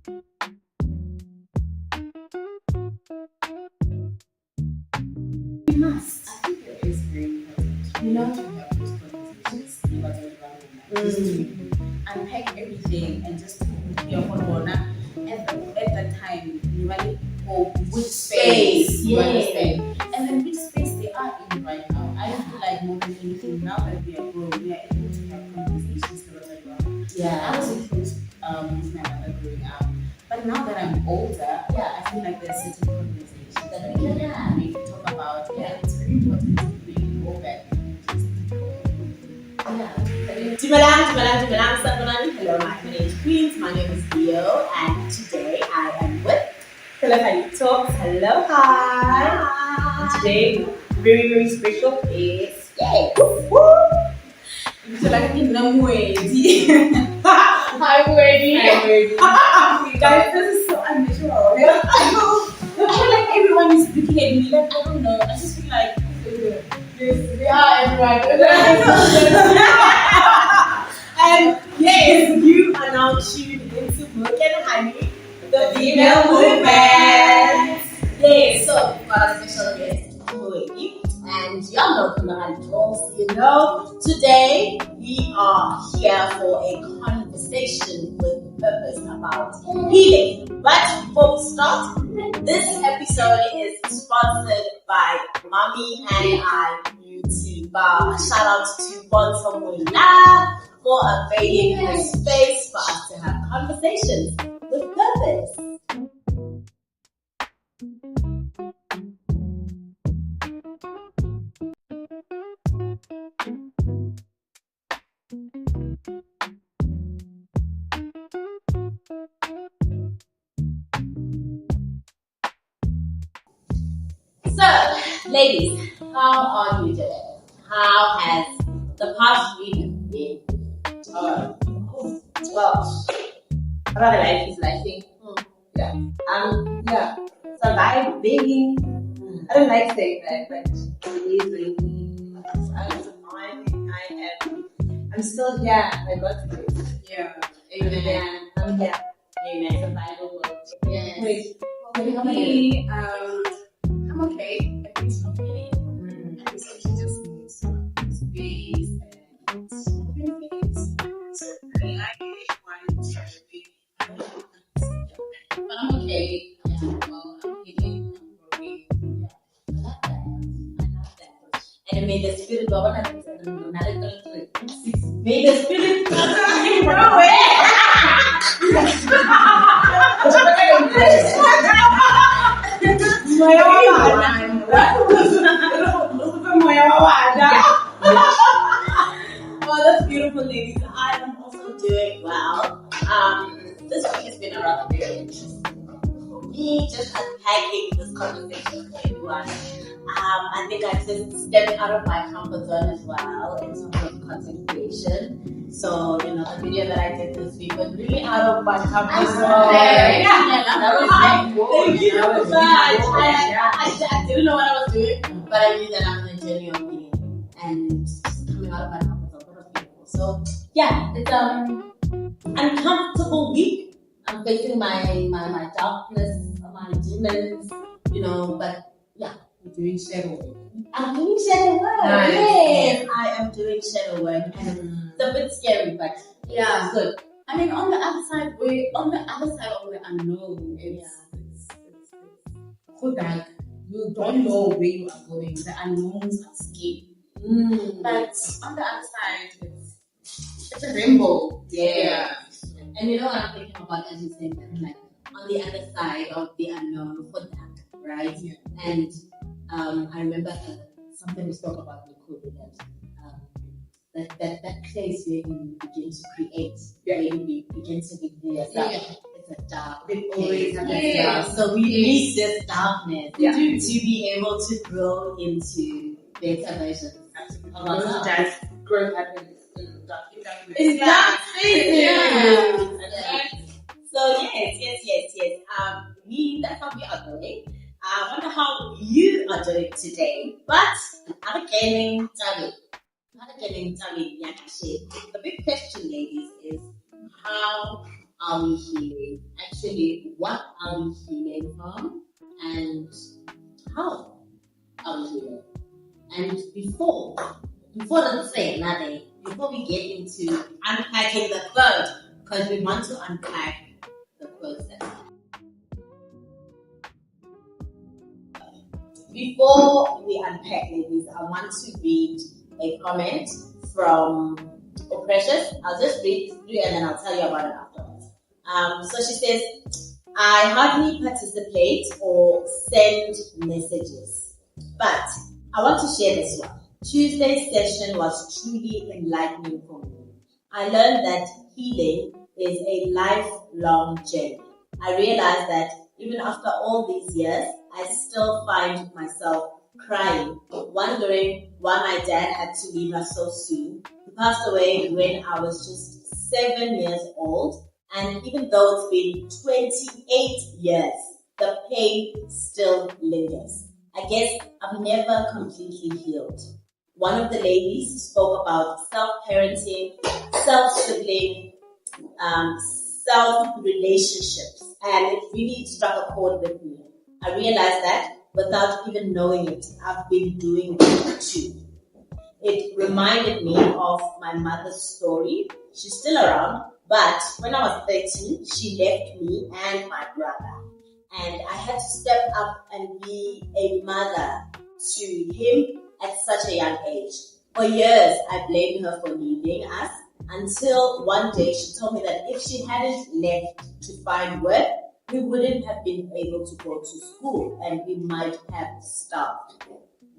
We must. I think it is very important. You know, to have those conversations about just to unpack everything and just hear from Bona at that time, you really or which space you understand. And then which space they are in right now. I feel like more than anything, now that we are grown, we are able to have conversations about it. I was close with my mother growing up. But now that I'm older, I feel like there's certain conversations that we can have, we can talk about. And it's very important to really go back. Hello, my name is Queens. My name is Leo, and today I am with KHOLOKGADITALKS. Hello, hi. And today, very, very special is Hi, Moeidi. Guys, this is so unnatural. I feel like everyone is looking at me like, I don't know. I just feel like we are everyone. And yes, you are now tuned into Milk and Honey, the female movement. Yes, so we've got a special guest, Moeidi, and y'all know KHOLOKGADITALKS. You know, today we are here for a conversation with purpose about healing. But before we start, this episode is sponsored by Mommy and I YouTube. Shout out to Bonso Moila for availing a space for us to have conversations with purpose. So, ladies, how are you today? How has the past week been? Well, another life is like saying, surviving. I don't like saying that, but it is really. I'm still here. I got to it. Yeah. Amen. I'm here. Amen. Survival world. Yes. Wait. Me, I'm okay. At least I'm okay. At least I just need some space and things. So I like it when it's therapy. But I'm okay. Well, I'm healing. I'm growing. I love that. And may the spirit go on and may the spirit you know Well, that's beautiful, ladies. I am also doing well. This week has been a rather very interesting for me, just unpacking this conversation with everyone. I think I just stepped out of my comfort zone as well in terms of content creation. So, the video that I did this week was really out of my comfort zone. That was Thank you so much. I didn't know what I was doing, but I knew that I'm on a journey of healing and just coming out of my comfort zone. That was beautiful. So, it's uncomfortable week. I'm facing my darkness, my demons, but I'm doing shadow work. I'm doing shadow work. Nice. Yes, I am doing shadow work, and it's a bit scary, but it's good. I mean, on the other side of the unknown, it's Kodak. You don't know where you are going. The unknowns are scary. But on the other side, it's a rainbow. Yeah. And you know what I'm thinking about as you say that, like on the other side of the unknown, Kodak, right? Yeah. And I remember something we spoke about in COVID that place where you begin to create, where you begin to be yourself. It's a dark place. So we need this darkness to be able to grow into better versions of ourselves. That's growth happens in dark. It's dark spaces. So yes. That's how we are doing. I wonder how you are doing today. But not again, the big question, ladies, is how are we healing? And actually what are we healing from and how are we healing. And before let's say nothing, before we get into unpacking the quote, because we want to unpack the quotes that before we unpack, ladies, I want to read a comment from Precious. I'll just read through and then I'll tell you about it afterwards. So she says, I hardly participate or send messages, but I want to share this one. Tuesday's session was truly enlightening for me. I learned that healing is a lifelong journey. I realized that even after all these years, I still find myself crying, wondering why my dad had to leave us so soon. He passed away when I was just 7 years old, and even though it's been 28 years, the pain still lingers. I guess I'm never completely healed. One of the ladies spoke about self-parenting, self-sibling, self-relationships, and it really struck a chord with me. I realized that without even knowing it, I've been doing it too. It reminded me of my mother's story. She's still around, but when I was 13, she left me and my brother. And I had to step up and be a mother to him at such a young age. For years, I blamed her for leaving us until one day she told me that if she hadn't left to find work, we wouldn't have been able to go to school and we might have starved.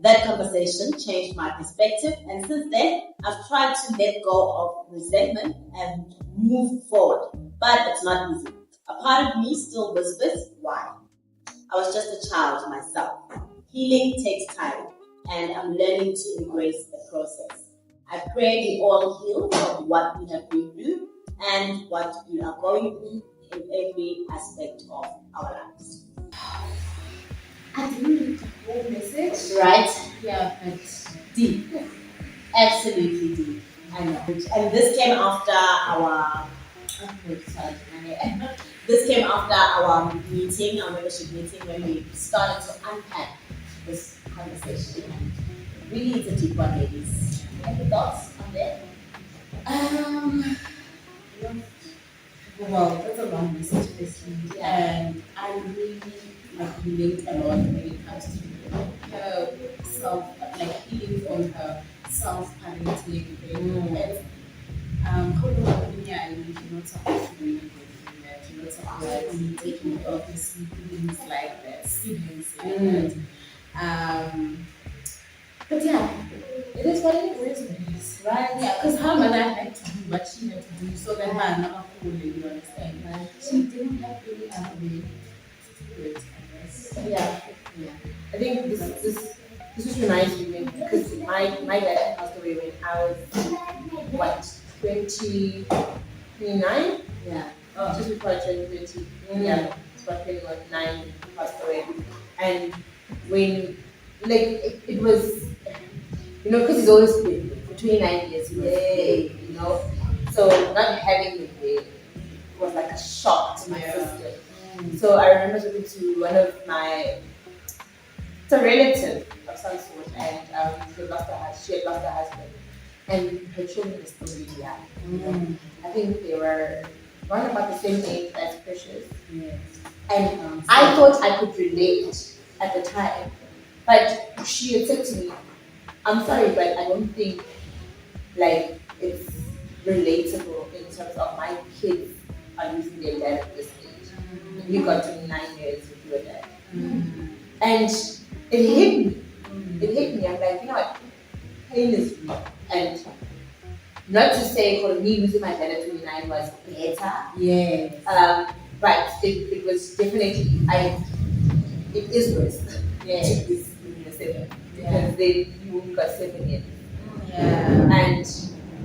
That conversation changed my perspective, and since then, I've tried to let go of resentment and move forward. But it's not easy. A part of me still whispers, why? I was just a child myself. Healing takes time, and I'm learning to embrace the process. I pray we all heal from what we have been through and what we are going through in every aspect of our lives. I didn't read the whole message. Right? Yeah, but Deep. Absolutely deep. I know. And this came after our this came after our meeting, our membership meeting, when we started to unpack this conversation. And really, it's a deep one, ladies. Any thoughts on that? well, that's a long message, basically. And I really relate a lot when it comes to her self, healing from her self-parenting. And yeah, you're not supposed to be that. You're not supposed to be taking care of your siblings like that, but yeah, it is what it is, right? Yeah, because her mother had to do what she had to do so that her never cool, you understand? Right? She didn't have any other way to do it, I guess. Yeah. I think this just reminds me because my dad passed away when I was 29? Yeah. Just before I turned 20. Yeah. It's about 29 he passed away. And when it was because he's always been for 29 years he was there, so not having him there was like a shock to my sister. So I remember talking to one of it's a relative of some sort, and she had lost her husband, and her children were still really young. I think they were around about the same age as Precious. Yes. And I thought I could relate at the time, but she had said to me, I'm sorry, but I don't think it's relatable in terms of my kids are losing their dad at this age. You got 29 years with your dad. And it hit me. I'm like, what? Pain is real. And not to say for me losing my dad at 29 was better. Yes. But it was definitely, it is worse. Yes. To lose when you're 7. Because then you only got 7 years. Yeah. And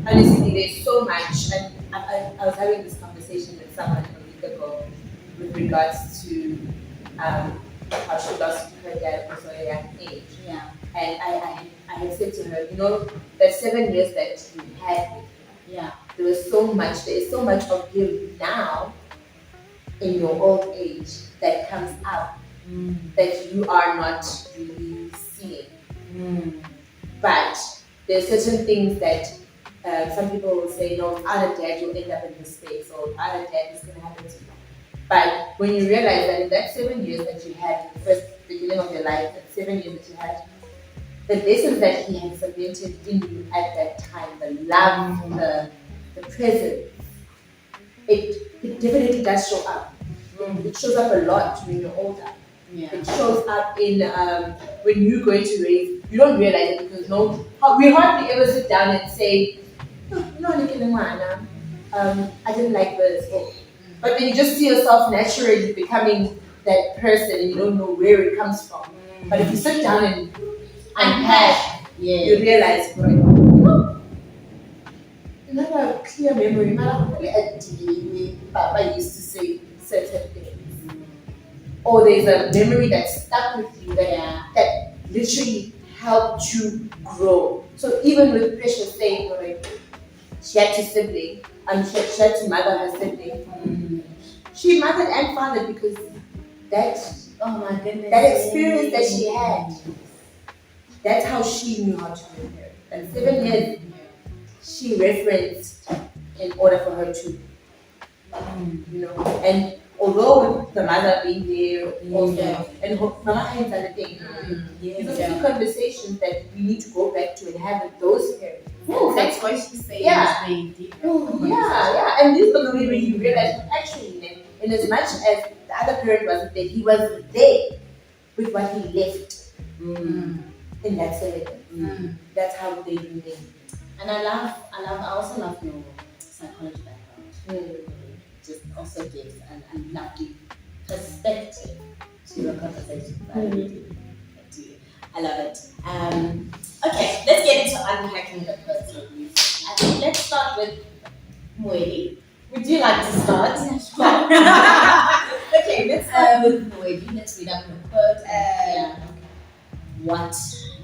honestly, there's so much. And I was having this conversation with someone a week ago with regards to how she lost her dad also at a young age. Yeah. And I had said to her, that 7 years that you had with him, Yeah. there is so much of him now in your old age that comes up that you are not really seeing. But there's certain things that some people will say, no, other dad, you'll end up in this space, or other dad is going to happen to you. But when you realize that in that 7 years that you had, the first beginning of your life, that 7 years that you had, the lessons that he had cemented in you at that time, the love, the presence, it definitely does show up. It shows up a lot when you're older. Yeah. It shows up in when you're going to raise. You don't realize it because we hardly ever sit down and say, no, I didn't like this. But then you just see yourself naturally becoming that person, and you don't know where it comes from. But if you sit down and unpack, you realize, right, you know, another clear memory. Papa used to say certain things, or there's a memory that stuck with you that literally helped you grow. So even with Precious saying, right, she had two siblings, and she had to mother her sibling. She mothered and fathered because that, Oh my goodness. that experience that she had, that's how she knew how to prepare. And 7 years she referenced in order for her to, you know, and although with the mother being there also, and Mama Hines are the thing, these are two conversations that we need to go back to and have with those parents. That's why she said Yeah. it's very deep. And this is the moment when you realize, actually, in as much as the other parent wasn't there, he was there with what he left in that setting. That's how they do things. And I also love your psychology background. Just also gives a lovely perspective to your conversation. I love it. Okay, let's get into unpacking the personal views. I think let's start with Moeedi. Would you like to start? Okay, let's start with Moeedi. Let's read up your quote and what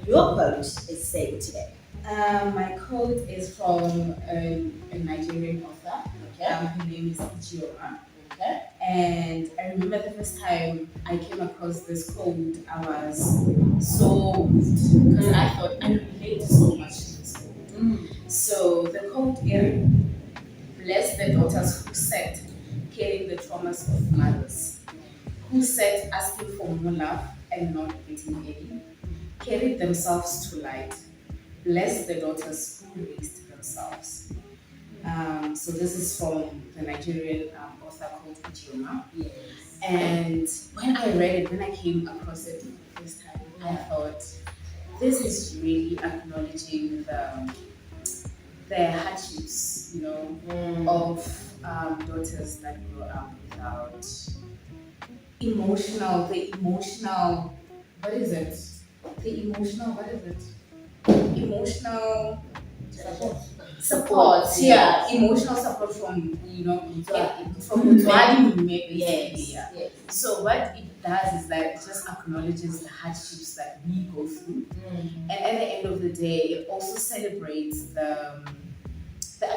your quote is saying today. My quote is from a Nigerian author. Her name is Ichioma. Okay. And I remember the first time I came across this quote, I was so moved because I thought I related so much to this quote. So the quote is, bless the daughters who sat carrying the traumas of mothers, who sat asking for more love and not getting any, carried themselves to light. Bless the daughters who raised themselves. So this is from the Nigerian author called Ichioma. Yes. And when I read it, when I came across it the first time, I thought, this is really acknowledging the hardships, you know, of daughters that grow up without the emotional, emotional support, emotional support from, you know, from Mutwadi maybe. Yes. So what it does is that it just acknowledges the hardships that we go through, and at the end of the day, it also celebrates the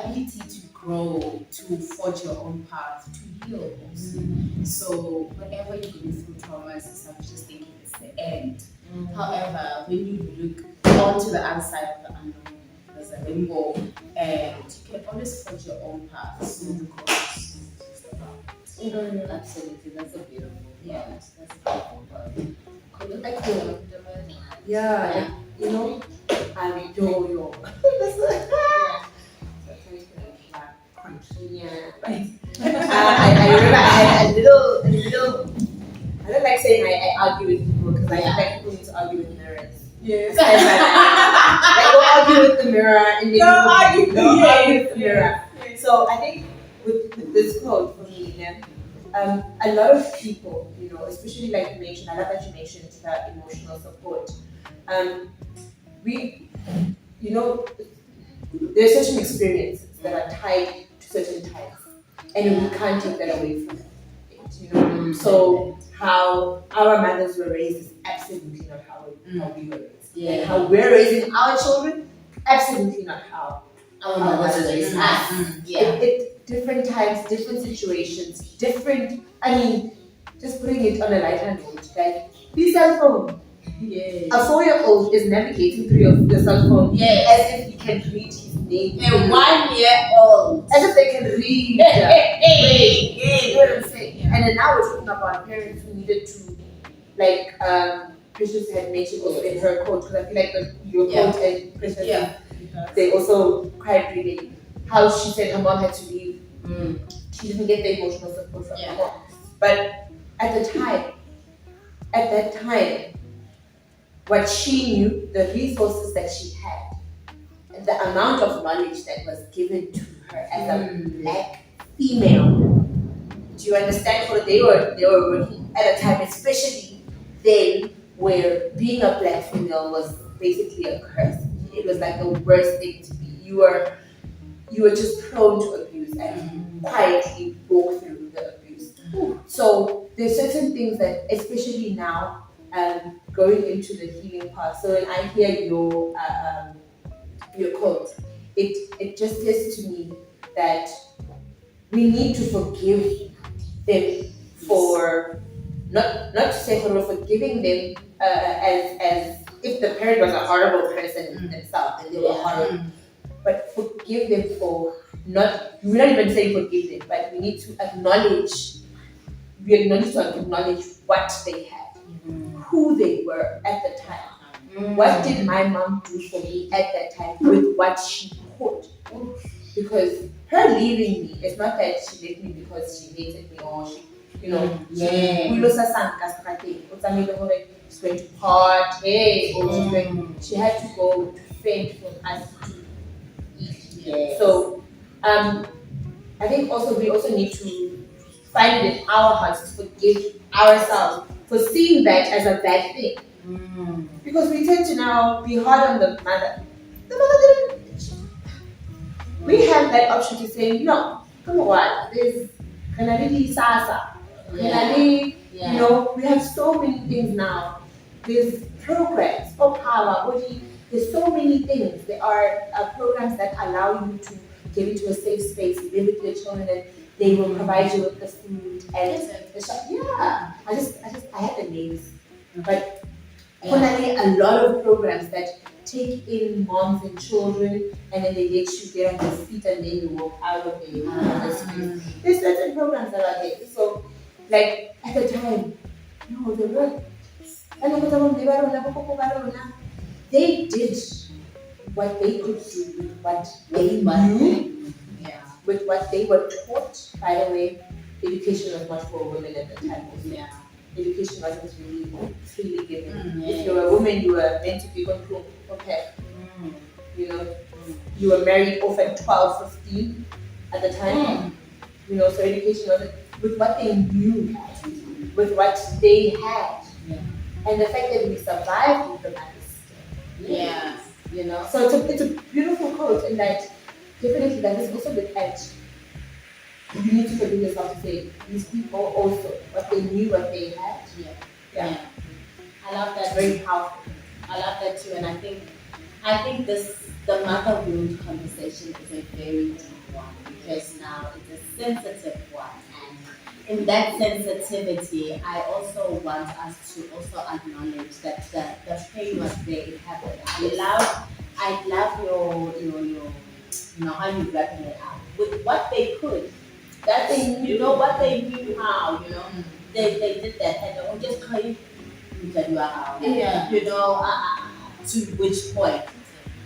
ability to grow, to forge your own path, to heal also. So whenever you're going through traumas, instead of just thinking it's the end. However, when you look onto the other side of the unknown, there's a rainbow, and you can always forge your own path. So the growth is just about. Absolutely, that's a beautiful Yeah. That's a beautiful word. Yeah, you know, I adore you. I remember I had a little. I don't like saying I argue with people because I like people need to argue with mirrors. Yes. Like go argue with the mirror and then argue with the mirror. So I think with this quote for me, a lot of people, you know, especially like you mentioned, I love that you mentioned that emotional support. We, you know, there's certain experiences that are tied to certain times, and we can't take that away from it. You know, so how our mothers were raised is absolutely not how we were raised. Yeah. And how we're raising our children, absolutely not how our mothers raised us. Yeah. Different times, different situations, different. I mean, just putting it on a lighter note, like this cell phone. Yes. A 4-year-old is navigating through your cell phone as if he can read his name. A 1-year-old. As if they can read. You know what I'm saying? Yeah. And then now we're talking about parents who needed to, like, Precious had mentioned also in her quote, because I feel like your quote and Precious, they also quite relate. How she said her mom had to leave. She didn't get the emotional support from her mom. But at that time, what she knew, the resources that she had, the amount of knowledge that was given to her as a black female. Do you understand? So they were working at a time, especially then, where being a black female was basically a curse. It was like the worst thing to be. You were just prone to abuse and quietly walk through the abuse. So there's certain things that, especially now, going into the healing part. So when I hear your quote, it just says to me that we need to forgive them for not to say for forgiving them as if the parent was a horrible person themselves and they were horrible, but forgive them for not. We're not even saying forgive them, but we need to acknowledge. We need to acknowledge what they had, who they were at the time. What did my mom do for me at that time with what she could? Because her leaving me, it's not that she left me because she hated me or she, we lost her son, she's going to party, or she had to go to fend for us to eat. So I think also we also need to find it in our hearts to forgive ourselves for seeing that as a bad thing. Because we tend to now be hard on the mother. The mother didn't. We have that option to say, no, come on, there's Kanadidi Sasa. You know, we have so many things now. There's programs for power, body. There's so many things. There are programs that allow you to get into a safe space, live with your children, and they will provide you with the food and the shop. Yeah, I had the names, but definitely a lot of programs that take in moms and children, and then they let you get on your feet, and then you walk out of the space. There's certain programs that are there. So, like at the time, no, they were. They did what they could do with what they knew, with what they were taught. By the way, education was not for women at the time. Education wasn't really freely given. If you were a woman, you were meant to be controlled. Okay. You know, you were married off at 12, 15 at the time. You know, so education wasn't with what they knew, with what they had. And the fact that we survived with the madness. You know, so it's a beautiful quote, and that definitely that is also the edge. You need to forgive yourself to say these people also what they knew, what they had. I love that. Very powerful. I love that too, and I think the mother wound conversation is a very deep one, because now it's a sensitive one, and in that sensitivity, I also want us to also acknowledge that the pain was there. It happened. I love your how you wrapping it up with what they could. That they knew, what they knew how, they did that, and they won't just call you out. To which point.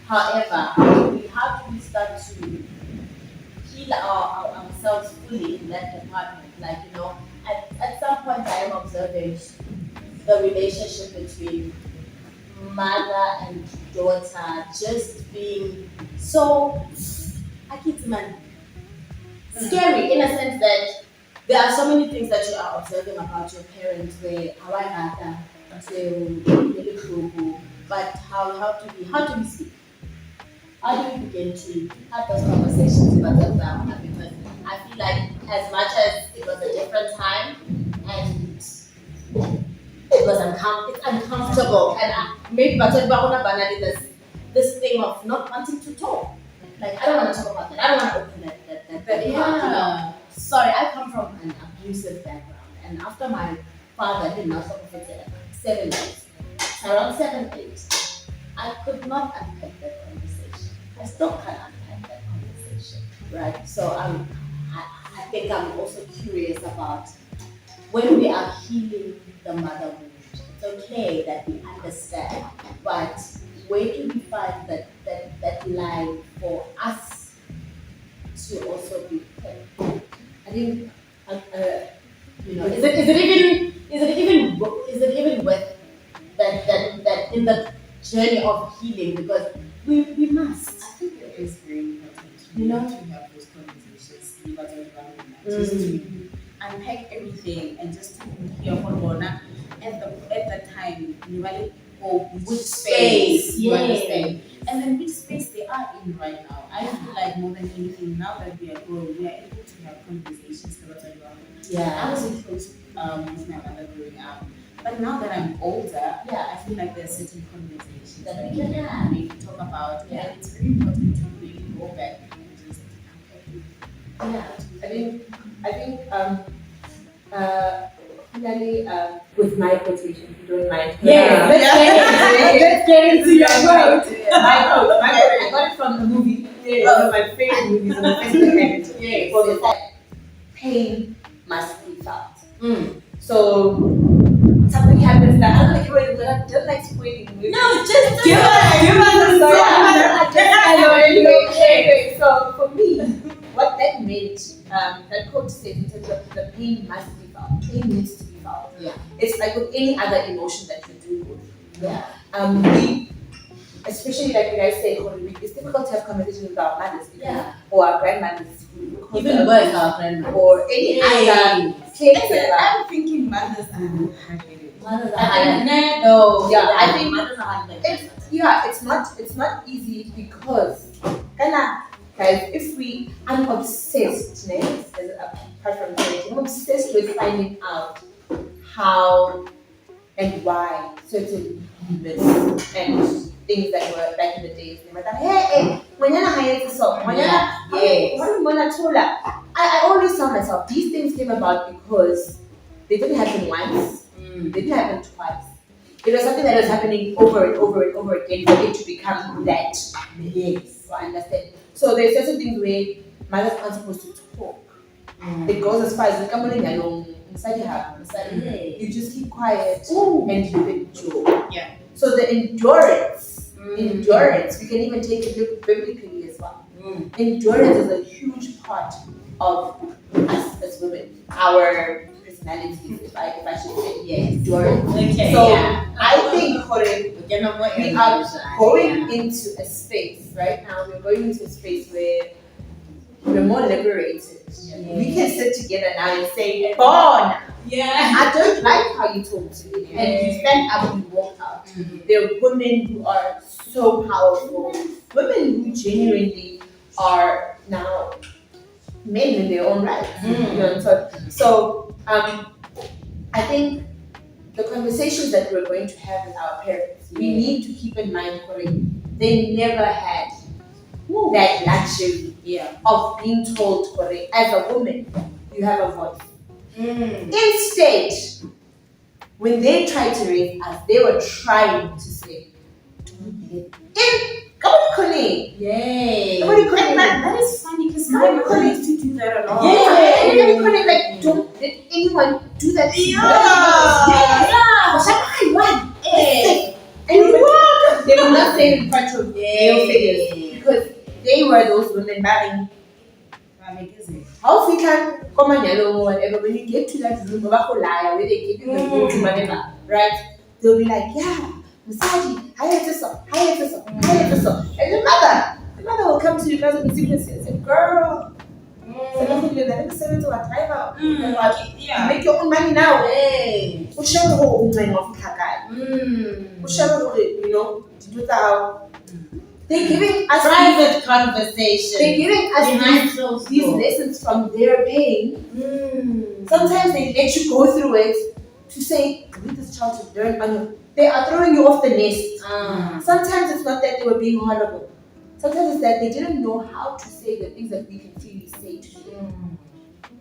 However, how do we start to heal ourselves fully in that department? Like, at some point I am observing the relationship between mother and daughter just being so scary, in a sense that there are so many things that you are observing about your parents where but how do we speak? How do we begin to have those conversations about that? Because I feel like as much as it was a different time and it was uncomfortable, and maybe this thing of not wanting to talk. like I don't want to talk about that. I don't want to open that But part, you know. Sorry, I come from an abusive background, and after my father did not suffer for 7 years, around 7, 8, I could not unpack that conversation. I still can't unpack that conversation, right? So I think I'm also curious about when we are healing the mother wound. It's okay that we understand, but where do we find that line for us to also be heard? I think, you know, is it even worth that in the journey of healing, because we must. I think it is very important You know? to have those conversations, just to unpack everything and just to hear from Bona at the time, you really or which space you Yes. understand. And then which space they are in right now. I feel like more than anything, now that we are grown, we are able to have conversations about I Yeah. wasn't close with my mother growing up. But now that I'm older, I feel like there's certain conversations That we can have. we can talk about. And it's very important to really go back and just unpack it. Yeah. I think finally, with my quotation, if you don't mind. Let's get into your quote. My quote. I got it from a movie. One of my favorite movies on the Facebook called Pain Must Be Felt. So something happens that I don't know, don't like spoiling movies. No, just give us the story. Anyway, so for me, what that meant, that quote said in terms of the pain must be felt. Pain needs to be felt. Yeah. It's like with any other emotion that you do with. Yeah. We, especially like when I say, it's difficult to have conversations with our mothers or our grandmothers. Even worse, our friend. Or any other caregiver. I'm thinking mothers are hard-headed. Mothers are I think- no. I think mothers are hard. it's not easy because guys, if I'm obsessed, apart from parenting, I'm obsessed with finding out how and why certain myths and things that were back in the days. I always tell myself these things came about because they didn't happen once, they didn't happen twice. It was something that was happening over and over and over again for it to become that. Yes, I understand. So there's certain things where mothers aren't supposed to talk. It goes as far as you just keep quiet and you endure. Yeah. So the endurance, we can even take it look biblically as well. Endurance is a huge part of us as women, our personalities, if I should say, endurance. Okay. So I think we are going into a space right now. We're going into a space where we're more liberated. We can sit together now and say, "Born, I don't like how you talk to me," and you stand up and walk out. There are women who are so powerful, women who genuinely are now men in their own right. You know, so I think the conversations that we're going to have with our parents, we need to keep in mind, they never had that luxury of being told, as a woman, you have a voice. Instead, when they tried to raise us, they were trying to say, That is funny because my mother used to do that a lot. Don't let anyone do that to you. And they were not saying in front of male figures because they were those women marrying. How if you can come and whatever, when you get to that room, where they give you the room, whatever, right? They'll be like, Masaji, and the mother will come to you guys with secrecy and say, girl, make your own money now. They're giving us private conversation. They're giving us these lessons from their pain. Sometimes they let you go through it to say, leave this child to learn on you. They are throwing you off the nest. Sometimes it's not that they were being horrible. Sometimes it's that they didn't know how to say the things that we can freely say to them.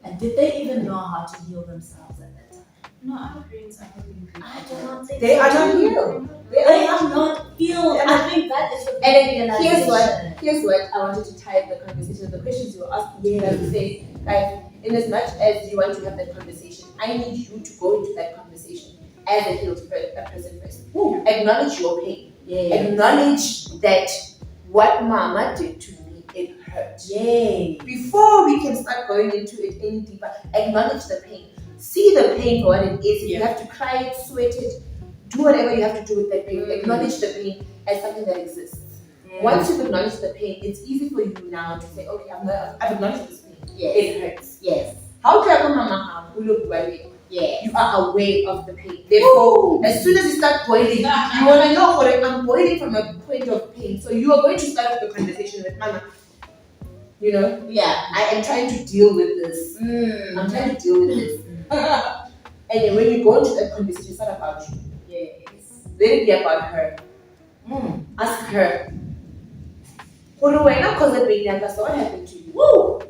And did they even know how to heal themselves at that time? No, our parents are helping people. I do not think They so. are not healed. They are not healed. Yeah. I think that is the And then realization. here's what I wanted to tie the conversation. The questions you were asking me, I would say, guys, in as much as you want to have that conversation, I need you to go into that conversation as a healed person first. Ooh. Acknowledge your pain. Yeah. Acknowledge that what mama did to me, it hurt. Yay. Before we can start going into it any deeper, acknowledge the pain. See the pain for what it is. If you have to cry it, sweat it, do whatever you have to do with that pain. Acknowledge the pain as something that exists. Once you've acknowledged the pain, it's easy for you now to say, okay, I've acknowledged this pain. Yes. It hurts. Yes. How can mama look away? Yeah. You are aware of the pain. Therefore, as soon as you start boiling, you want to know what I'm boiling from a point of pain. So you are going to start the conversation with mama. You know? Yeah. I am trying to deal with this. I'm trying to deal with this. And then when you go into that conversation, it's not about you. Yes. Let it be about her. Ask her. What happened to you? Woo!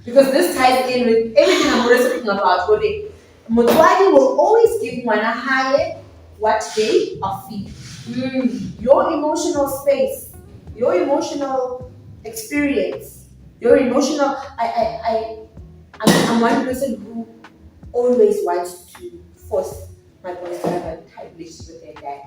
Because this ties in with everything I'm already speaking about. Mutwadi will always give one a higher what they are feeling. Your emotional space, your emotional experience, your emotional. I'm one person who always wants to force my boys to have a tight relationship with their dad.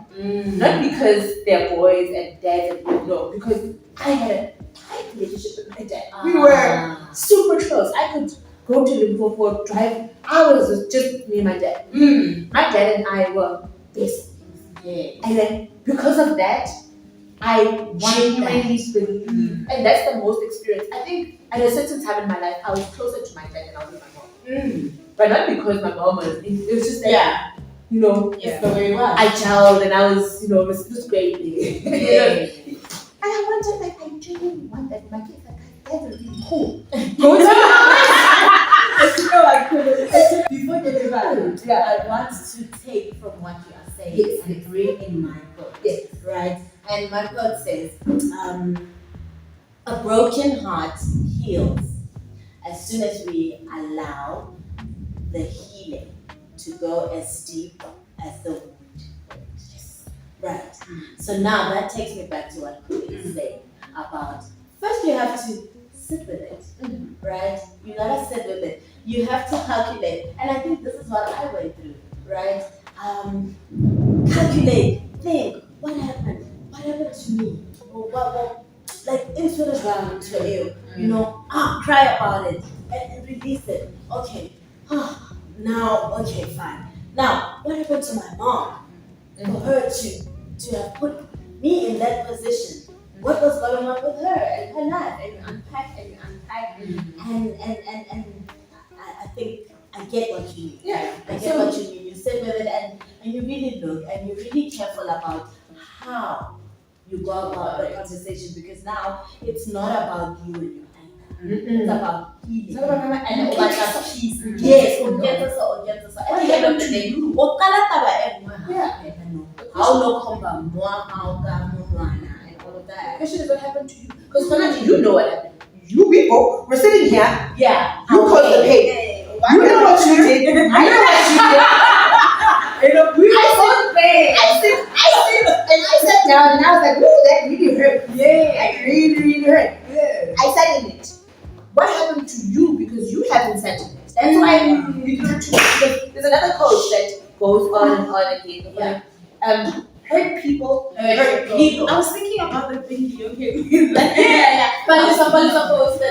Not because they're boys and dads, no, because I had a tight relationship with my dad. We were super close. I could go to Liverpool, drive hours with just me and my dad. My dad and I were best friends. And then because of that, I genuinely believe, and that's the most experience. I think at a certain time in my life, I was closer to my dad than I was with my mom. But not because my mom was, it was just that, you know, It's the way it was. I gelled and I was, you know, it was great. And I wanted, like, I genuinely want that. My kids, like, that's really cool. Go to Before you leave out, I want to take from what you are saying and bring in my quote. Right? And my quote says, a broken heart heals as soon as we allow the healing to go as deep as the wound. Right. So now that takes me back to what Kuli is saying about first you have to sit with it, right? You gotta sit with it. You have to calculate, and I think this is what I went through, right? Calculate, think, what happened? What happened to me? Or what like into the ground to you, you know, cry about it and release it. Okay, now, okay, fine. Now, what happened to my mom? For her to have put me in that position. What was going on with her and her life? And you unpack and you unpack. And I think I get what you mean. I get what you mean. You sit with it and you really look and you're really careful about how you go about the conversation, because now it's not about you and your anger. It's about healing. It's about and about peace. Yes, what happened to you? How no combat more, how and all of that. The question is what happened to you? Because Fanaji, you know what happened. You people, we're sitting here. Yeah. You caused the pain. You know what you did. I know what you did. You know, I sat down and I was like, "Ooh, that really hurt." That really hurt. I sat in it. What happened to you because you haven't sat in it? That's why we do it too. There's another coach that goes on and on again. Hurt people. Hurt people. I was thinking about the thing you But it's supposed to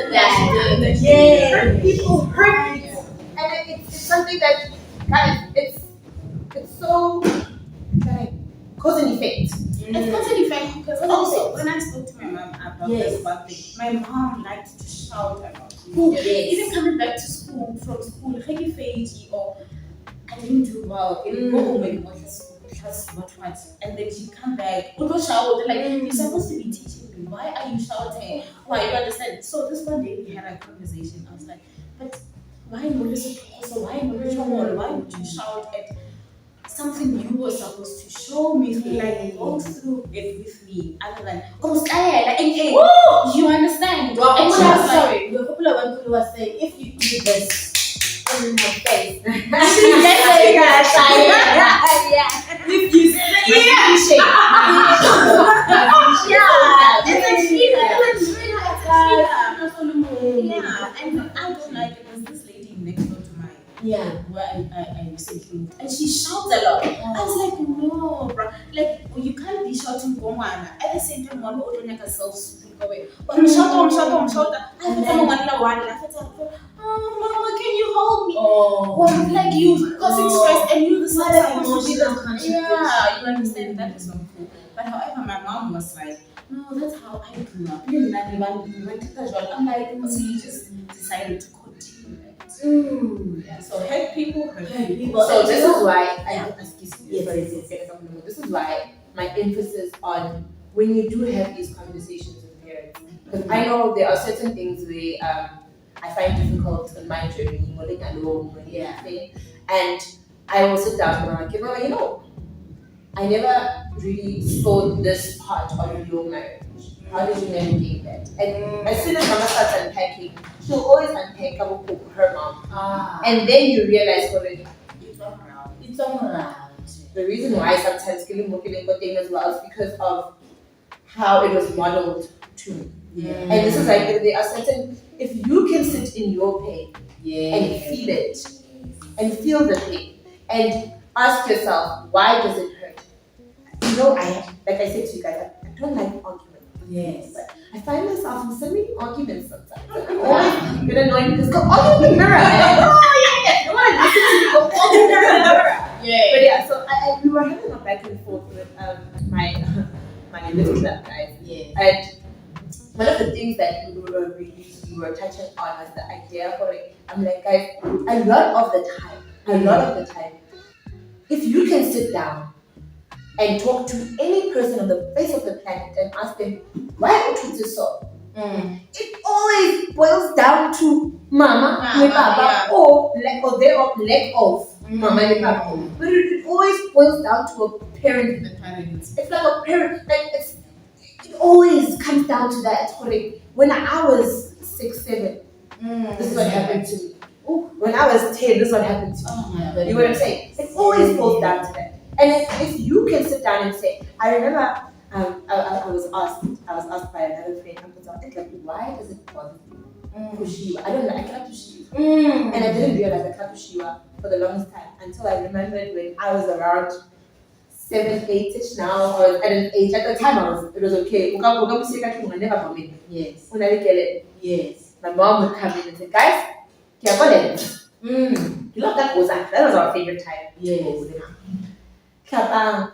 Hurt people hurt people. And it's something that kind of it's so like cause and effect. It's cause and effect because also when I spoke to my mom about this one thing, my mom liked to shout about me. Even coming back to school from school, or I didn't do well, go home and watch school. What, and then she'd come back, shout, like, you're supposed to be teaching me, why are you shouting? Why, you understand? So this one day we had a conversation. I was like, but why not listen to also why not why would you shout at something you were supposed to show me, like go through it with me, other than like you understand? Well, And she was like, sorry, the popular one who was saying, if you do this in my face, if you say yeah, and I don't like it. Was this lady next door to mine? yeah. Where I recently moved, and she shouts a lot. I was like, no, bro, like you can't be shouting Gomana at the same time. One would like a self-speak away, but I'm shout. I feel Mama, can you hold me? Well, like you causing stress, and you the same yeah, you understand that is not cool. But however, my mom was like, no, that's how I grew up. You know, we went to the job. I'm like, so you just decided to continue it. Yeah, so help people. So this is why Yes. this is why my emphasis on when you do have these conversations with parents, because I know there are certain things where I find difficult in my journey, living alone, and I will sit down and I'm like, well, you know, I never really saw this part of your marriage. How did you navigate that? And as soon as Mama starts unpacking, she'll always unpack her mom. And then you realize already, It's all right. the reason why sometimes killing thing as well is because of how it was modeled to me. And this is like, there are certain, if you can sit in your pain and feel it, and feel the pain, and ask yourself, why does it hurt? You know, like I said to you guys, I don't like arguments. Yes. But I find myself in so many arguments sometimes. I'm always get annoyed because go argue in the mirror. You want to listen to me, go argue in the mirror. But yeah, so we were having a back and forth with my little club guys. And one of the things that we were touching on was the idea for it. I'm like, guys, a lot of the time, if you can sit down and talk to any person on the face of the planet and ask them, why it is so? It always boils down to mama, papa, or lack of mama and papa. But it always boils down to a parent. It's like a parent, like it always comes down to that. When I was 6, 7, this is what happened to me. When I was 10, this is what happened to me. You know what I'm saying? It always boils down to that. And if you can sit down and say, I remember I was asked by another friend, why does it bother you? Kushiwa. I don't know, I can't kushiwa. And I didn't realize I can't kushiwa for the longest time until I remembered when I was around 7, 8-ish now, or at an age, at the time it was okay. I never vomit. Yes. When I get it, Yes. my mom would come in and say, guys, you know that was our favorite time. Yes. How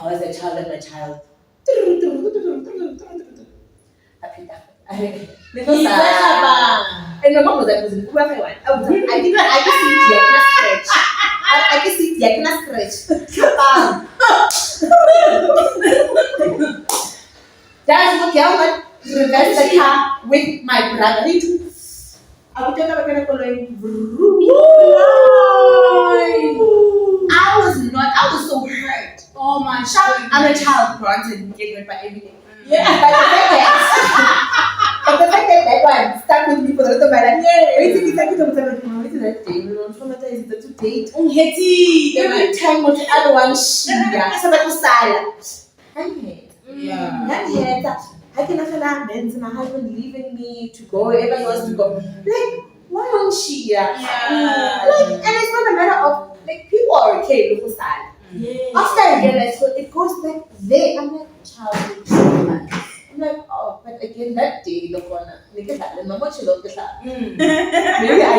was a child and my child? And my mom was like, whoever I want. I think I can see the scratch. That's what I reverse the car with my brother. I would tell I was so hurt. Oh my God. I'm a child, granted, get hurt by everything. Yeah. But the fact that one stuck with me for the rest of my life. Every time what the other one I can my husband leaving me to go wherever he wants to go. Like, why won't she? And it's not a matter of like people are okay with Sala. After I realized, so it goes back there. I'm like, child. I'm like, oh, but again, that day, the corner, maybe I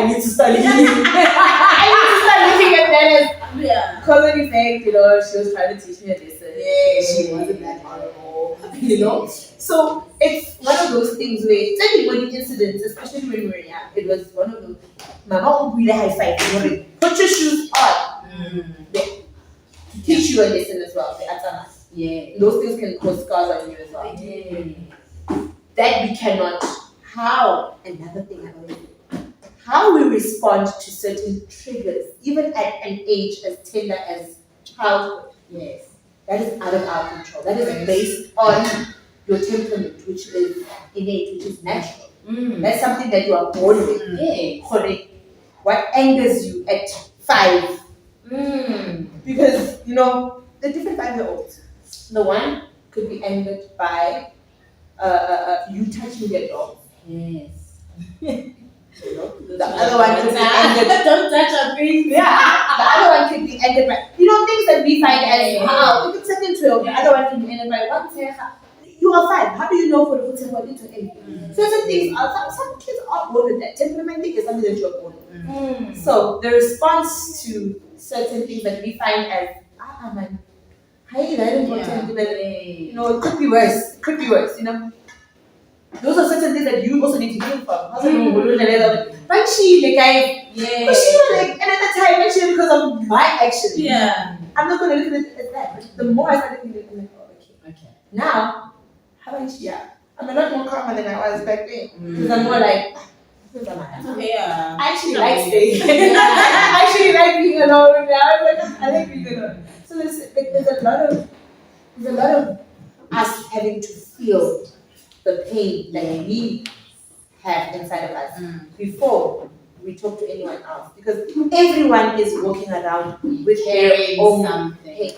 need to start looking. At that as cause and effect. You know, she was trying to teach me a lesson. She wasn't that horrible. You know, so it's one of those things where any incidents, especially when we were young, it was one of those. Mama would really high five. Put your shoes on. To teach you a lesson as well. Those things can cause scars on you as well. That we cannot. How? Another thing I always do. How we respond to certain triggers, even at an age as tender as childhood. Yes. That is out of our control. That is based on your temperament, which is innate, which is natural. That's something that you are born with. Yeah. Correct. What angers you at 5? Because, the different 5-year-olds. The one could be angered by you touching their dog. Yes. The other one could be angered. Don't touch a thing. Yeah. The other one could be angered by, things that we find as, if it's second 12, the other one can be angered by one thing. You are 5. How do you know for the good what to end? Certain things some kids are born with that. Temperament is something that you're born with. So the response to certain things that we find as man, hey, that important. It could be worse. It could be worse, Those are certain things that you also need to heal from. But she, guy, because she was like, another time, actually, because of my actions. Yeah. I'm not going to look at it as that. But the more I start looking at it, I'm like, oh, okay. Now, how about she? I'm a lot more calmer than I was back then. Because I'm more like, Yeah. I actually like staying. I actually like being alone. I like being alone. So there's a lot of us having to feel the pain that we have inside of us before we talk to anyone else, because everyone is walking around with their Carrying own something. pain.